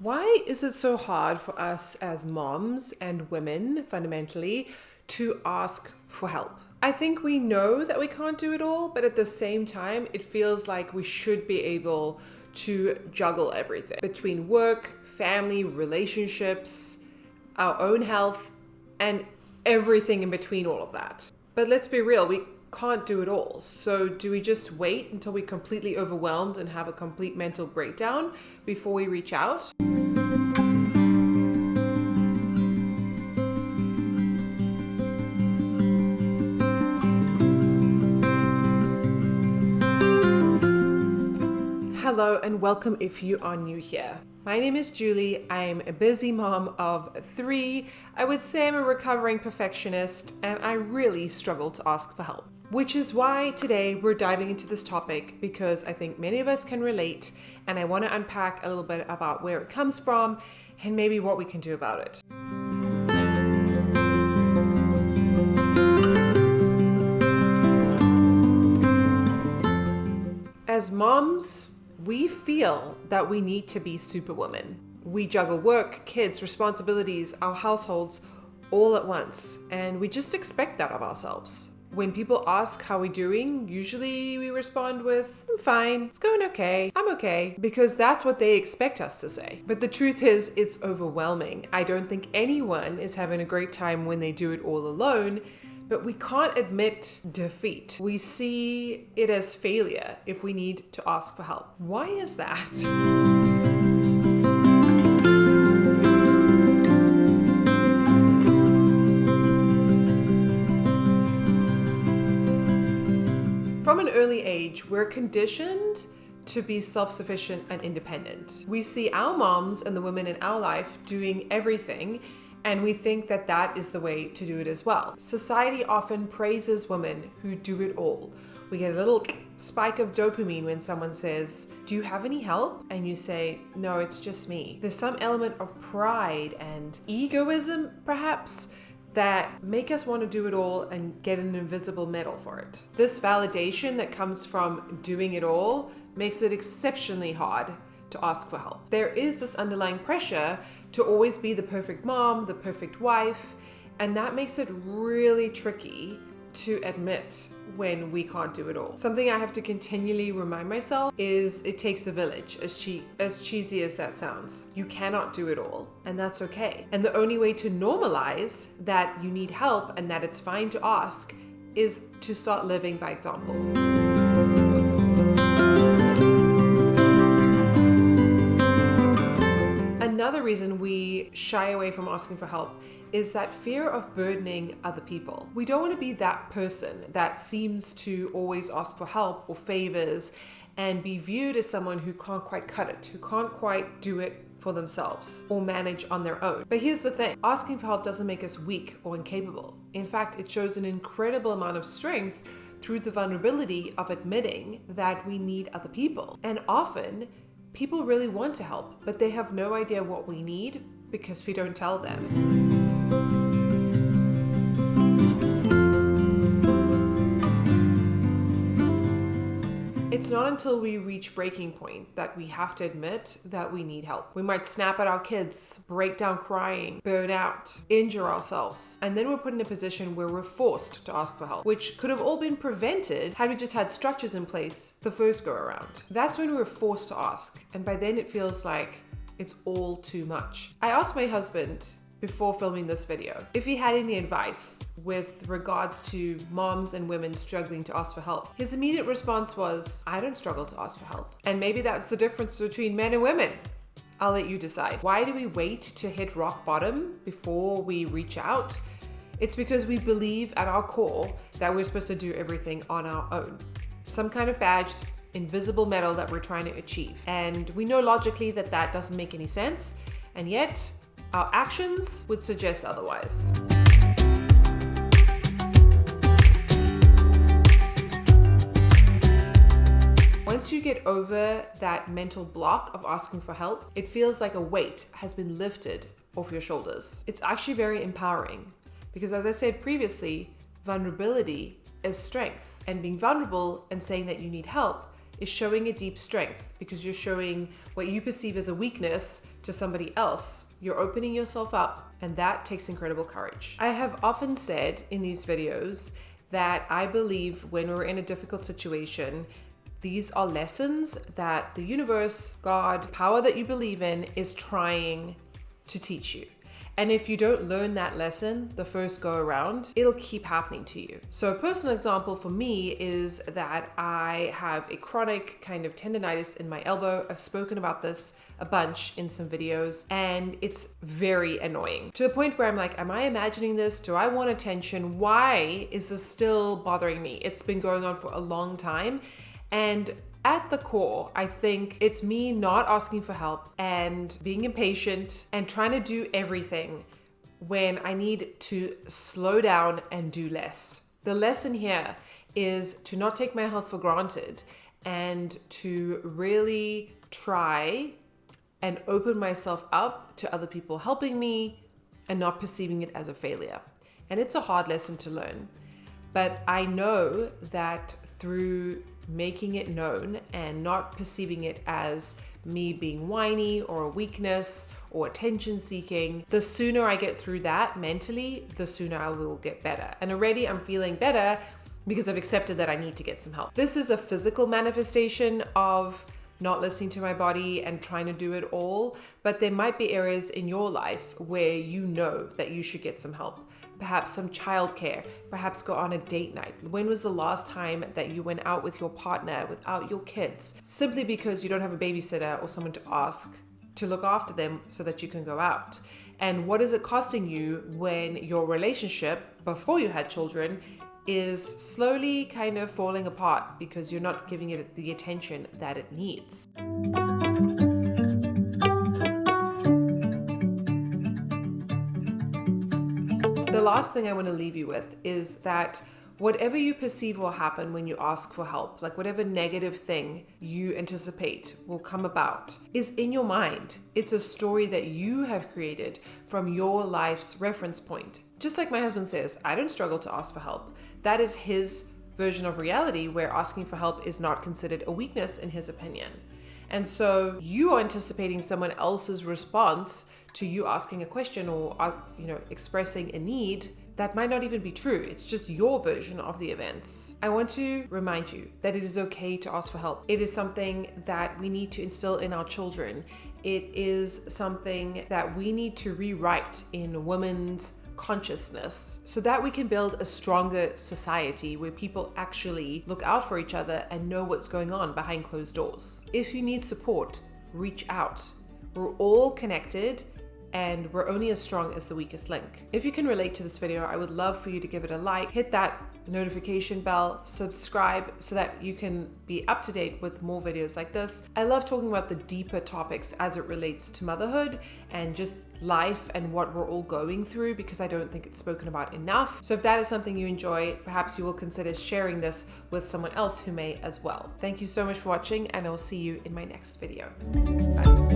Why is it so hard for us as moms and women, fundamentally, to ask for help? I think we know that we can't do it all, but at the same time, it feels like we should be able to juggle everything between work, family, relationships, our own health, and everything in between all of that. But let's be real, we can't do it all. So do we just wait until we're completely overwhelmed and have a complete mental breakdown before we reach out? Hello and welcome if you are new here. My name is Julie. I'm a busy mom of 3. I would say I'm a recovering perfectionist and I really struggle to ask for help. Which is why today we're diving into this topic, because I think many of us can relate and I want to unpack a little bit about where it comes from and maybe what we can do about it. As moms, we feel that we need to be superwoman. We juggle work, kids, responsibilities, our households all at once, and we just expect that of ourselves. When people ask how we're doing, usually we respond with, I'm fine, it's going okay, I'm okay, because that's what they expect us to say. But the truth is, it's overwhelming. I don't think anyone is having a great time when they do it all alone, but we can't admit defeat. We see it as failure if we need to ask for help. Why is that? From an early age, we're conditioned to be self-sufficient and independent. We see our moms and the women in our life doing everything, and we think that that is the way to do it as well. Society often praises women who do it all. We get a little spike of dopamine when someone says, do you have any help? And you say, no, it's just me. There's some element of pride and egoism, perhaps, that make us want to do it all and get an invisible medal for it. This validation that comes from doing it all makes it exceptionally hard to ask for help. There is this underlying pressure to always be the perfect mom, the perfect wife, and that makes it really tricky to admit when we can't do it all. Something I have to continually remind myself is it takes a village, as cheesy as that sounds. You cannot do it all, and that's okay. And the only way to normalize that you need help and that it's fine to ask is to start living by example. Another reason we shy away from asking for help is that fear of burdening other people. We don't want to be that person that seems to always ask for help or favors and be viewed as someone who can't quite cut it, who can't quite do it for themselves or manage on their own. But here's the thing, asking for help doesn't make us weak or incapable. In fact, it shows an incredible amount of strength through the vulnerability of admitting that we need other people. And often, people really want to help, but they have no idea what we need because we don't tell them. It's not until we reach breaking point that we have to admit that we need help. We might snap at our kids, break down crying, burn out, injure ourselves, and then we're put in a position where we're forced to ask for help, which could have all been prevented had we just had structures in place the first go around. That's when we're forced to ask, and by then it feels like it's all too much. I asked my husband before filming this video if he had any advice with regards to moms and women struggling to ask for help. His immediate response was, I don't struggle to ask for help. And maybe that's the difference between men and women. I'll let you decide. Why do we wait to hit rock bottom before we reach out? It's because we believe at our core that we're supposed to do everything on our own. Some kind of badge, invisible medal that we're trying to achieve. And we know logically that that doesn't make any sense, and yet our actions would suggest otherwise. Once you get over that mental block of asking for help, it feels like a weight has been lifted off your shoulders. It's actually very empowering because, as I said previously, vulnerability is strength, and being vulnerable and saying that you need help is showing a deep strength, because you're showing what you perceive as a weakness to somebody else. You're opening yourself up, and that takes incredible courage. I have often said in these videos that I believe when we're in a difficult situation, these are lessons that the universe, God, power that you believe in is trying to teach you. And if you don't learn that lesson the first go around, it'll keep happening to you. So a personal example for me is that I have a chronic kind of tendonitis in my elbow. I've spoken about this a bunch in some videos, and it's very annoying to the point where I'm like, am I imagining this? Do I want attention? Why is this still bothering me? It's been going on for a long time. And at the core, I think it's me not asking for help and being impatient and trying to do everything when I need to slow down and do less. The lesson here is to not take my health for granted and to really try and open myself up to other people helping me and not perceiving it as a failure. And it's a hard lesson to learn, but I know that through making it known and not perceiving it as me being whiny or a weakness or attention seeking, the sooner I get through that mentally, the sooner I will get better. And already I'm feeling better because I've accepted that I need to get some help. This is a physical manifestation of not listening to my body and trying to do it all, but there might be areas in your life where you know that you should get some help. Perhaps some childcare, perhaps go on a date night. When was the last time that you went out with your partner without your kids? Simply because you don't have a babysitter or someone to ask to look after them so that you can go out. And what is it costing you when your relationship before you had children is slowly kind of falling apart because you're not giving it the attention that it needs? The last thing I want to leave you with is that whatever you perceive will happen when you ask for help, like whatever negative thing you anticipate will come about, is in your mind. It's a story that you have created from your life's reference point. Just like my husband says, I don't struggle to ask for help. That is his version of reality, where asking for help is not considered a weakness in his opinion. And so you are anticipating someone else's response to you asking a question or expressing a need that might not even be true. It's just your version of the events. I want to remind you that it is okay to ask for help. It is something that we need to instill in our children. It is something that we need to rewrite in women's consciousness so that we can build a stronger society where people actually look out for each other and know what's going on behind closed doors. If you need support, reach out. We're all connected, and we're only as strong as the weakest link. If you can relate to this video, I would love for you to give it a like, hit that notification bell, subscribe so that you can be up to date with more videos like this. I love talking about the deeper topics as it relates to motherhood and just life and what we're all going through, because I don't think it's spoken about enough. So if that is something you enjoy, perhaps you will consider sharing this with someone else who may as well. Thank you so much for watching, and I will see you in my next video. Bye.